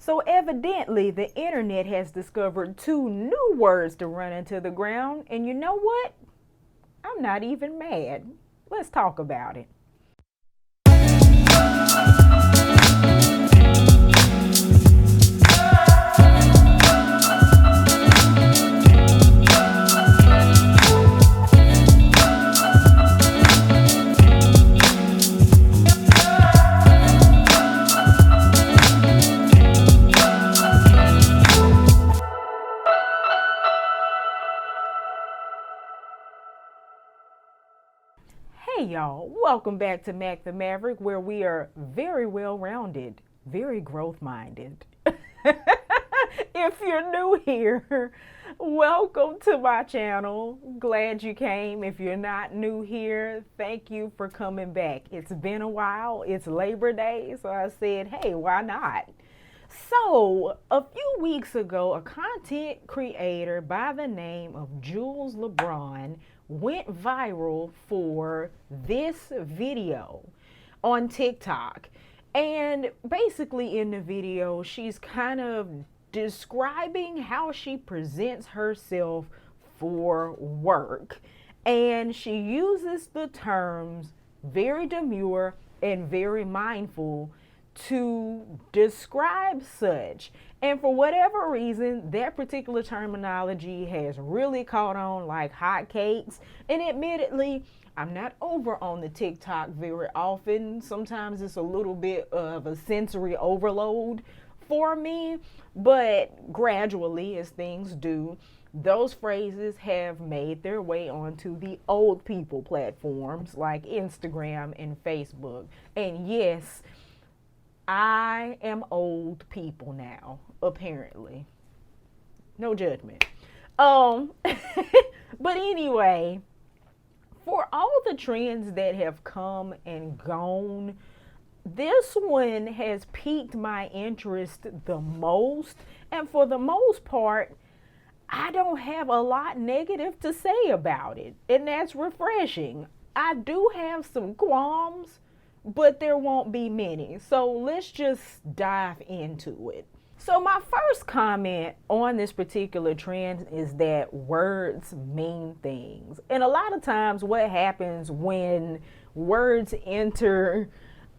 So evidently, the internet has discovered two new words to run into the ground. And you know what? I'm not even mad. Let's talk about it. Hey y'all, welcome back to Mac the Maverick, where we are very well rounded, very growth minded. If you're new here, welcome to my channel. Glad you came. If you're not new here, thank you for coming back. It's been a while. It's Labor Day, so I said, hey, why not? So, a few weeks ago, a content creator by the name of Jules LeBron went viral for this video on TikTok. And basically, in the video, she's kind of describing how she presents herself for work. And she uses the terms very demure and very mindful to describe such. And for whatever reason, that particular terminology has really caught on like hotcakes. And admittedly, I'm not over on the TikTok very often. Sometimes it's a little bit of a sensory overload for me, but gradually, as things do, those phrases have made their way onto the old people platforms like Instagram and Facebook. And yes, I am old people now, apparently. No judgment. But anyway, for all the trends that have come and gone, this one has piqued my interest the most. And for the most part, I don't have a lot negative to say about it. And that's refreshing. I do have some qualms, but there won't be many. So let's just dive into it. So my first comment on this particular trend is that words mean things. And a lot of times what happens when words enter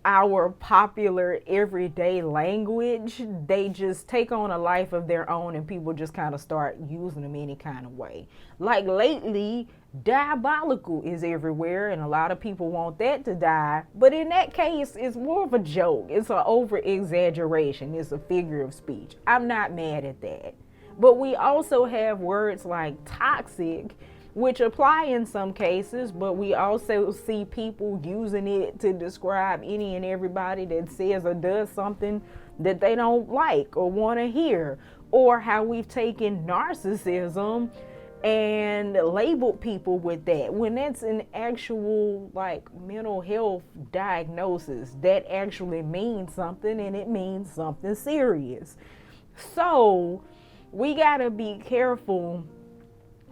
our popular everyday language, they just take on a life of their own and people just kind of start using them any kind of way. Like lately, diabolical is everywhere and a lot of people want that to die. But in that case, it's more of a joke. It's an over exaggeration. It's a figure of speech. I'm not mad at that. But we also have words like toxic, which apply in some cases, but we also see people using it to describe any and everybody that says or does something that they don't like or want to hear, or how we've taken narcissism and labeled people with that when that's an actual like mental health diagnosis that actually means something, and it means something serious. So we got to be careful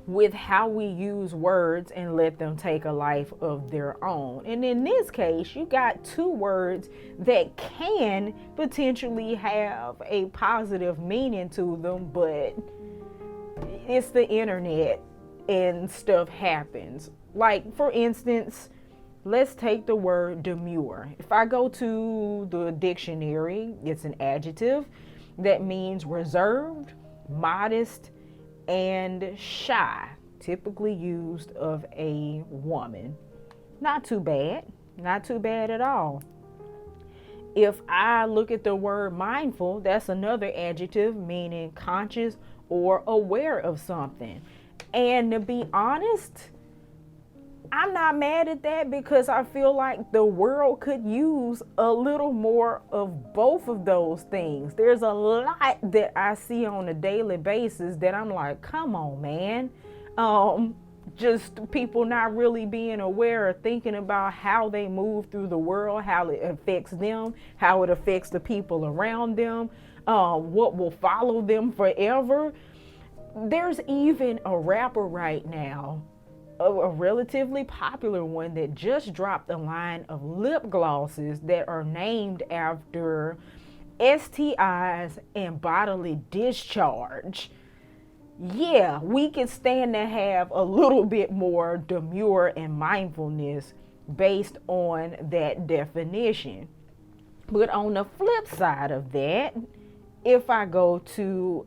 with how we use words and let them take a life of their own. And in this case, you got two words that can potentially have a positive meaning to them, but it's the internet and stuff happens. Like, for instance, let's take the word demure. If I go to the dictionary, it's an adjective that means reserved, modest, and shy, typically used of a woman. Not too bad, not too bad at all. If I look at the word mindful, that's another adjective meaning conscious or aware of something. And to be honest, I'm not mad at that because I feel like the world could use a little more of both of those things. There's a lot that I see on a daily basis that I'm like, come on, man. Just people not really being aware or thinking about how they move through the world, how it affects them, how it affects the people around them, what will follow them forever. There's even a rapper right now, a relatively popular one, that just dropped a line of lip glosses that are named after STIs and bodily discharge. Yeah, we can stand to have a little bit more demure and mindfulness based on that definition. But on the flip side of that, if I go to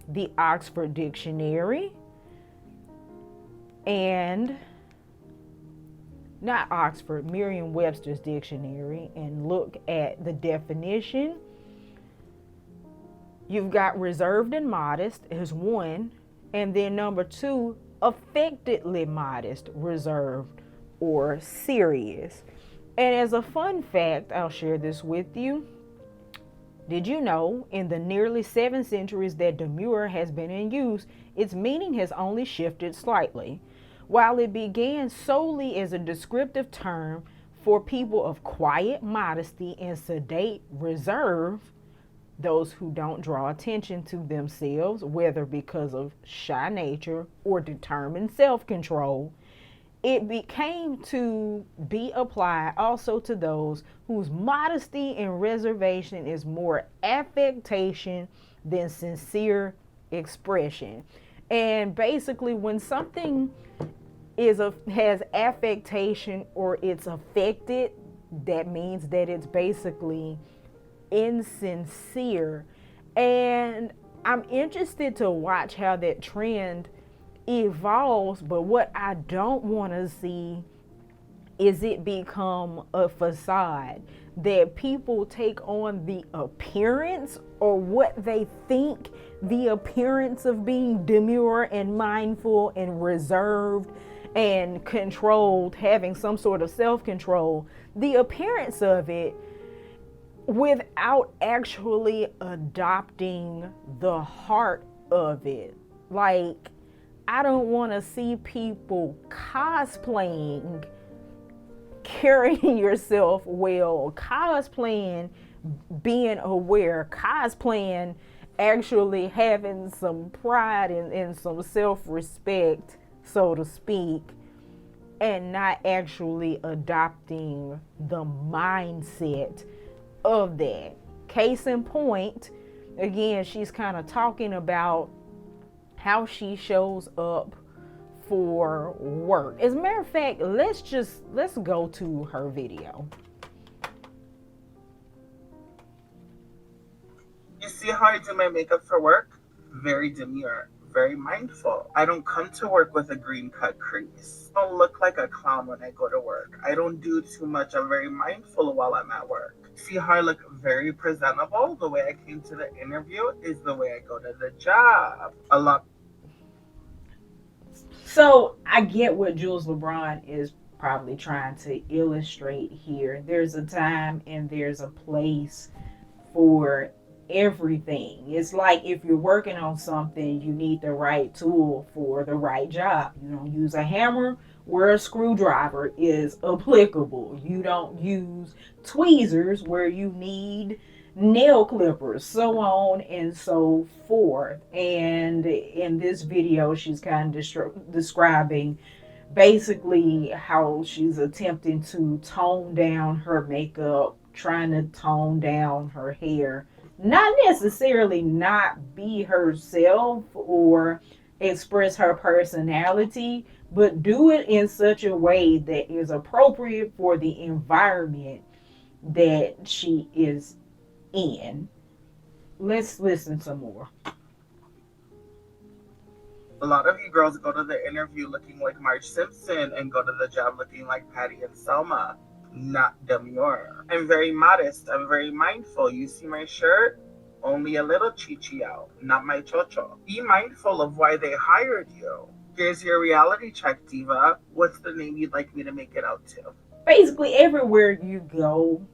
the Oxford Dictionary, and not Oxford, Merriam-Webster's dictionary, and look at the definition, you've got reserved and modest as one, and then number two, affectedly modest, reserved, or serious. And as a fun fact, I'll share this with you. Did you know in the nearly 7 centuries that demure has been in use, its meaning has only shifted slightly? While it began solely as a descriptive term for people of quiet modesty and sedate reserve, those who don't draw attention to themselves, whether because of shy nature or determined self-control, it became to be applied also to those whose modesty and reservation is more affectation than sincere expression. And basically, when something has affectation or it's affected, that means that it's basically insincere. And I'm interested to watch how that trend evolves, but what I don't want to see is it become a facade that people take on the appearance or what they think the appearance of being demure and mindful and reserved and controlled, having some sort of self-control, the appearance of it, without actually adopting the heart of it. Like, I don't want to see people cosplaying carrying yourself well, cosplaying being aware, cosplaying actually having some pride and some self-respect, so to speak, and not actually adopting the mindset of that. Case in point, again, she's kind of talking about how she shows up for work. As a matter of fact, let's go to her video. You see how I do my makeup for work? Very demure, very mindful. I don't come to work with a green cut crease. I don't look like a clown when I go to work. I don't do too much. I'm very mindful while I'm at work. See how I look very presentable? The way I came to the interview is the way I go to the job. A lot. So I get what Jules LeBron is probably trying to illustrate here. There's a time and there's a place for everything. It's like if you're working on something, you need the right tool for the right job. You don't use a hammer where a screwdriver is applicable. You don't use tweezers where you need nail clippers, so on and so forth. And in this video, she's kind of describing basically how she's attempting to tone down her makeup, trying to tone down her hair, not necessarily not be herself or express her personality, but do it in such a way that is appropriate for the environment that she is in. Let's listen some more. A lot of you girls go to the interview looking like Marge Simpson and go to the job looking like Patty and Selma. Not demure. I'm very modest. I'm very mindful. You see my shirt? Only a little chichi out, not my chocho. Be mindful of why they hired you. Here's your reality check, diva. What's the name you'd like me to make it out to? Basically, everywhere you go,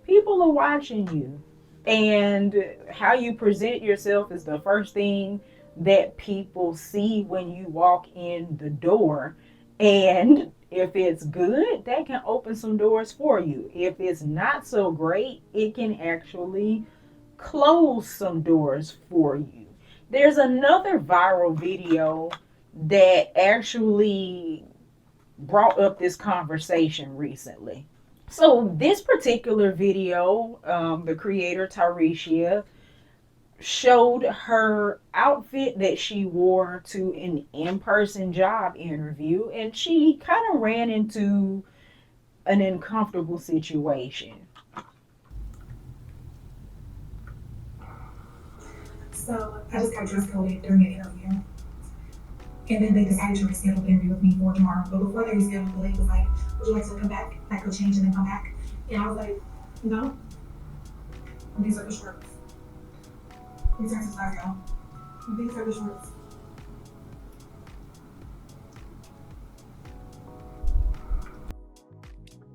people are watching you. And how you present yourself is the first thing that people see when you walk in the door. And if it's good, that can open some doors for you. If it's not so great, it can actually close some doors for you. There's another viral video that actually brought up this conversation recently. So this particular video, the creator Tarisha showed her outfit that she wore to an in-person job interview, and she kind of ran into an uncomfortable situation. So I just got dress coded during the interview. And then they decided to reschedule the interview with me for tomorrow. But before they rescheduled, the lady was like, would you like to come back? Like go change and then come back? And I was like, no. These are the shorts. These are the size, y'all. These are the shorts.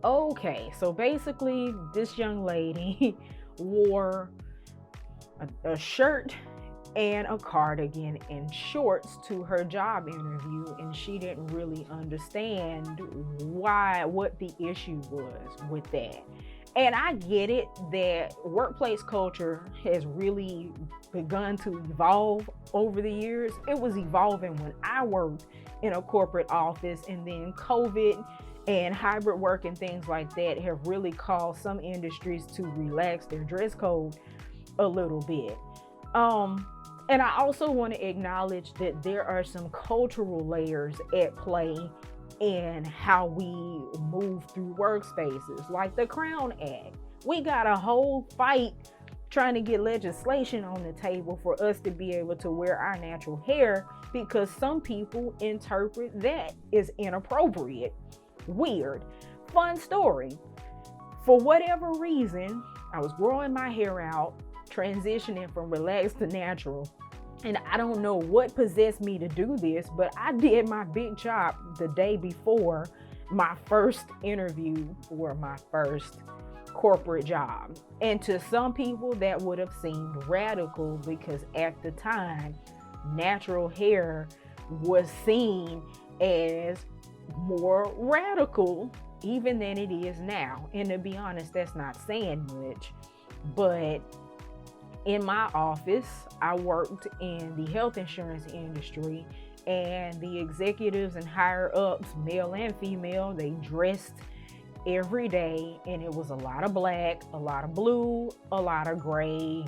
Okay, so basically, this young lady wore a shirt and a cardigan and shorts to her job interview, and she didn't really understand what the issue was with that. And I get it that workplace culture has really begun to evolve over the years. It was evolving when I worked in a corporate office, and then COVID and hybrid work and things like that have really caused some industries to relax their dress code a little bit. And I also want to acknowledge that there are some cultural layers at play in how we move through workspaces, like the Crown Act. We got a whole fight trying to get legislation on the table for us to be able to wear our natural hair because some people interpret that as inappropriate. Weird. Fun story. For whatever reason, I was growing my hair out, transitioning from relaxed to natural. And I don't know what possessed me to do this, but I did my big chop the day before my first interview for my first corporate job. And to some people, that would have seemed radical because at the time, natural hair was seen as more radical even than it is now. And to be honest, that's not saying much. But in my office, I worked in the health insurance industry, and the executives and higher ups, male and female, they dressed every day, and it was a lot of black, a lot of blue, a lot of gray.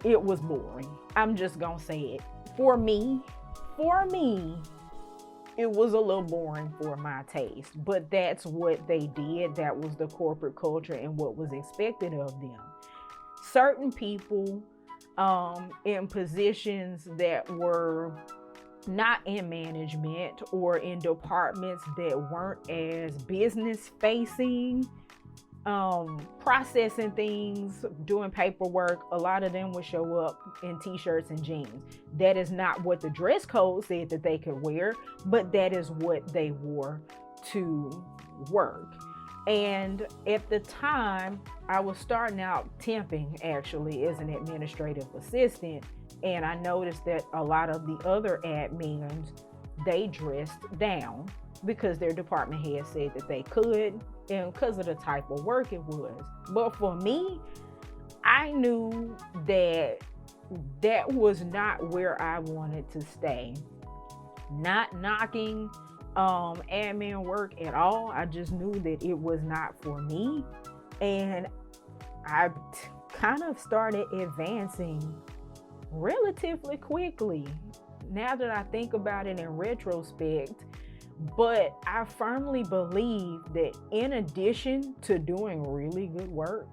It was boring. I'm just gonna say it. For me, it was a little boring for my taste, but that's what they did. That was the corporate culture and what was expected of them. Certain people in positions that were not in management or in departments that weren't as business facing, processing things, doing paperwork, a lot of them would show up in t-shirts and jeans. That is not what the dress code said that they could wear, but that is what they wore to work. And at the time, I was starting out temping actually as an administrative assistant, and I noticed that a lot of the other admins, they dressed down because their department head said that they could, and because of the type of work it was. But for me, I knew that that was not where I wanted to stay. Not knocking admin work at all. I just knew that it was not for me. And I kind of started advancing relatively quickly now that I think about it in retrospect. But I firmly believe that in addition to doing really good work,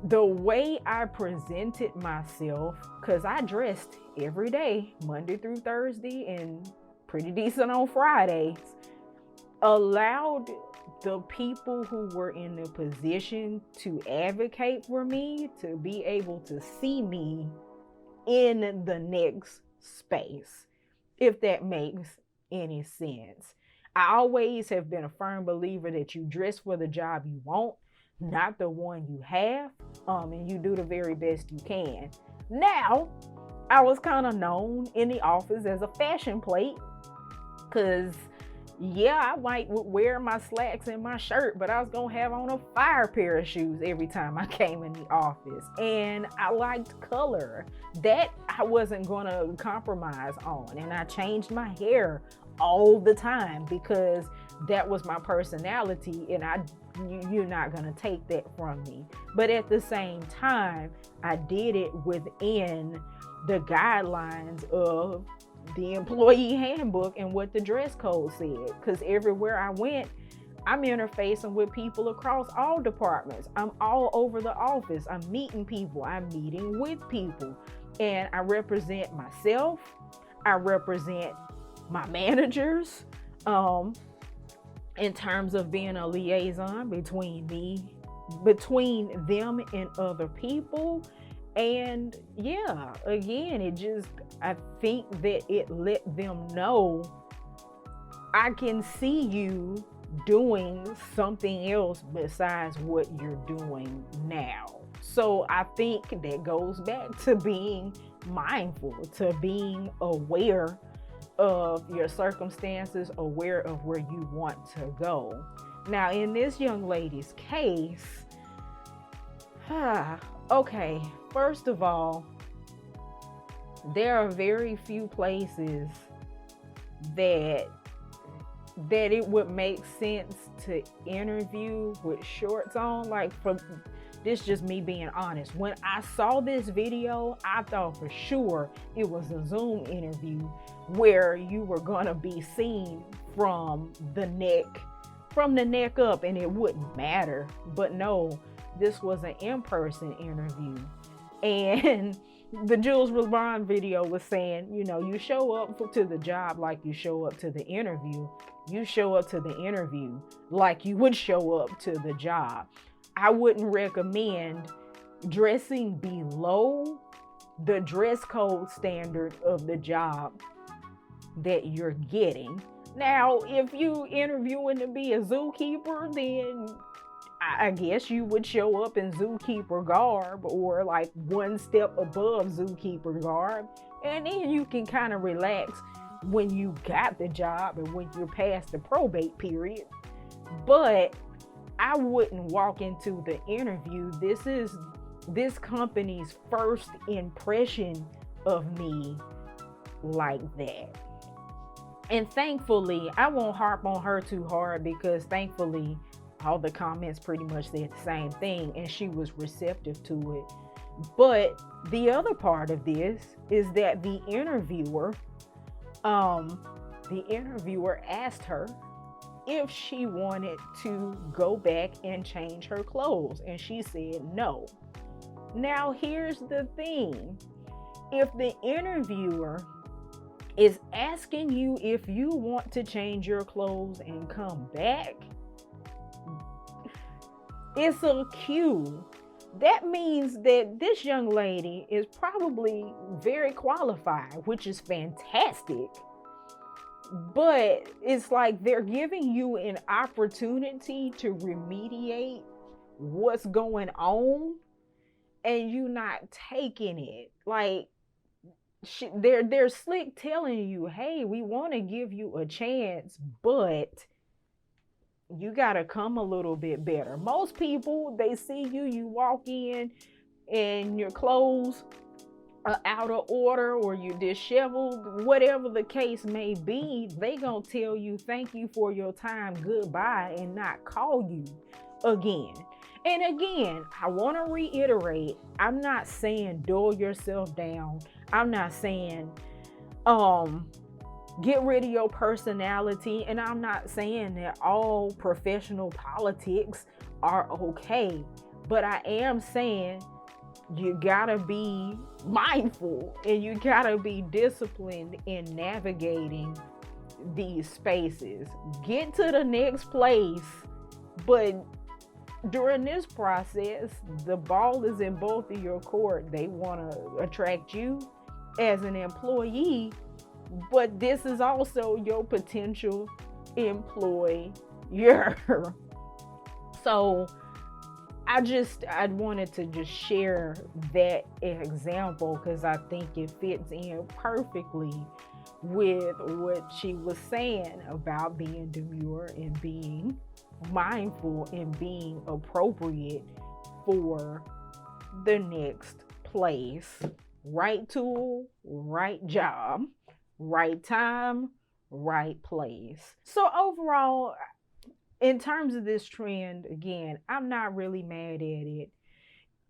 the way I presented myself, because I dressed every day, Monday through Thursday, and pretty decent on Fridays, allowed the people who were in the position to advocate for me to be able to see me in the next space, if that makes any sense. I always have been a firm believer that you dress for the job you want, not the one you have, and you do the very best you can. Now, I was kind of known in the office as a fashion plate, because I might wear my slacks and my shirt, but I was gonna have on a fire pair of shoes every time I came in the office. And I liked color. That I wasn't gonna compromise on. And I changed my hair all the time because that was my personality, and you're not going to take that from me. But at the same time, I did it within the guidelines of the employee handbook and what the dress code said, because everywhere I went, I'm interfacing with people across all departments. I'm all over the office. I'm meeting people. I'm meeting with people. And I represent myself. I represent my managers in terms of being a liaison between them and other people. And yeah, again, I think that it let them know I can see you doing something else besides what you're doing now. So I think that goes back to being mindful, to being aware of your circumstances, aware of where you want to go. Now, in this young lady's case, okay, first of all, there are very few places that it would make sense to interview with shorts on. Like, from this, just me being honest, when I saw this video, I thought for sure it was a Zoom interview where you were gonna be seen from the neck up and it wouldn't matter. But no, this was an in-person interview. And the Jules LeBron video was saying, you show up to the job like you show up to the interview. You show up to the interview like you would show up to the job. I wouldn't recommend dressing below the dress code standard of the job that you're getting. Now, if you interviewing to be a zookeeper, then I guess you would show up in zookeeper garb, or like one step above zookeeper garb, and then you can kind of relax when you got the job and when you're past the probate period. But I wouldn't walk into the interview. This is this company's first impression of me like that. And thankfully, I won't harp on her too hard, because thankfully all the comments pretty much said the same thing and she was receptive to it. But the other part of this is that the interviewer asked her if she wanted to go back and change her clothes, and she said no. Now, here's the thing. If the interviewer is asking you if you want to change your clothes and come back, it's a cue. That means that this young lady is probably very qualified, which is fantastic. But it's like they're giving you an opportunity to remediate what's going on, and you not taking it. Like, they're slick telling you, hey, we want to give you a chance, but you got to come a little bit better. Most people, they see you walk in and your clothes are out of order or you're disheveled, whatever the case may be, they gonna tell you thank you for your time, goodbye, and not call you again. And again, I want to reiterate, I'm not saying dull yourself down. I'm not saying get rid of your personality, and I'm not saying that all professional politics are okay, but I am saying you gotta be mindful and you gotta be disciplined in navigating these spaces. Get to the next place, but during this process, the ball is in both of your court. They want to attract you as an employee, but this is also your potential employer. So I wanted to just share that example because I think it fits in perfectly with what she was saying about being demure and being mindful and being appropriate for the next place. Right tool, right job, right time, right place. So overall, in terms of this trend, again, I'm not really mad at it.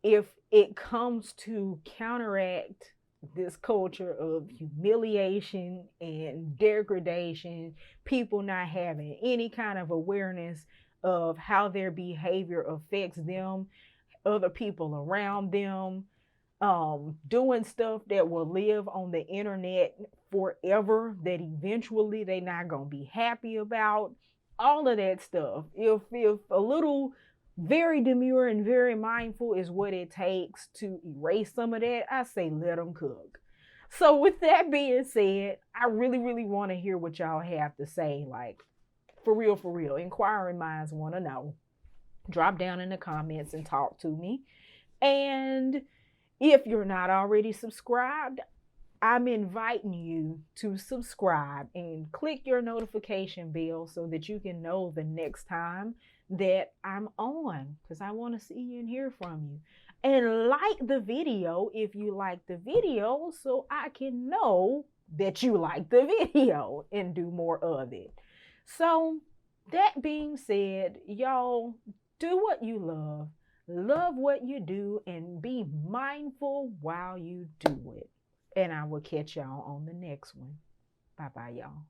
If it comes to counteract this culture of humiliation and degradation, people not having any kind of awareness of how their behavior affects them, other people around them, doing stuff that will live on the internet forever, that eventually they're not gonna be happy about, all of that stuff. If a little very demure and very mindful is what it takes to erase some of that, I say let them cook. So with that being said, I really want to hear what y'all have to say. Like, for real, inquiring minds want to know. Drop down in the comments and talk to me. And if you're not already subscribed, I'm inviting you to subscribe and click your notification bell so that you can know the next time that I'm on, because I want to see you and hear from you. And like the video if you like the video, so I can know that you like the video and do more of it. So that being said, y'all, do what you love what you do, and be mindful while you do it. And I will catch y'all on the next one. Bye bye, y'all.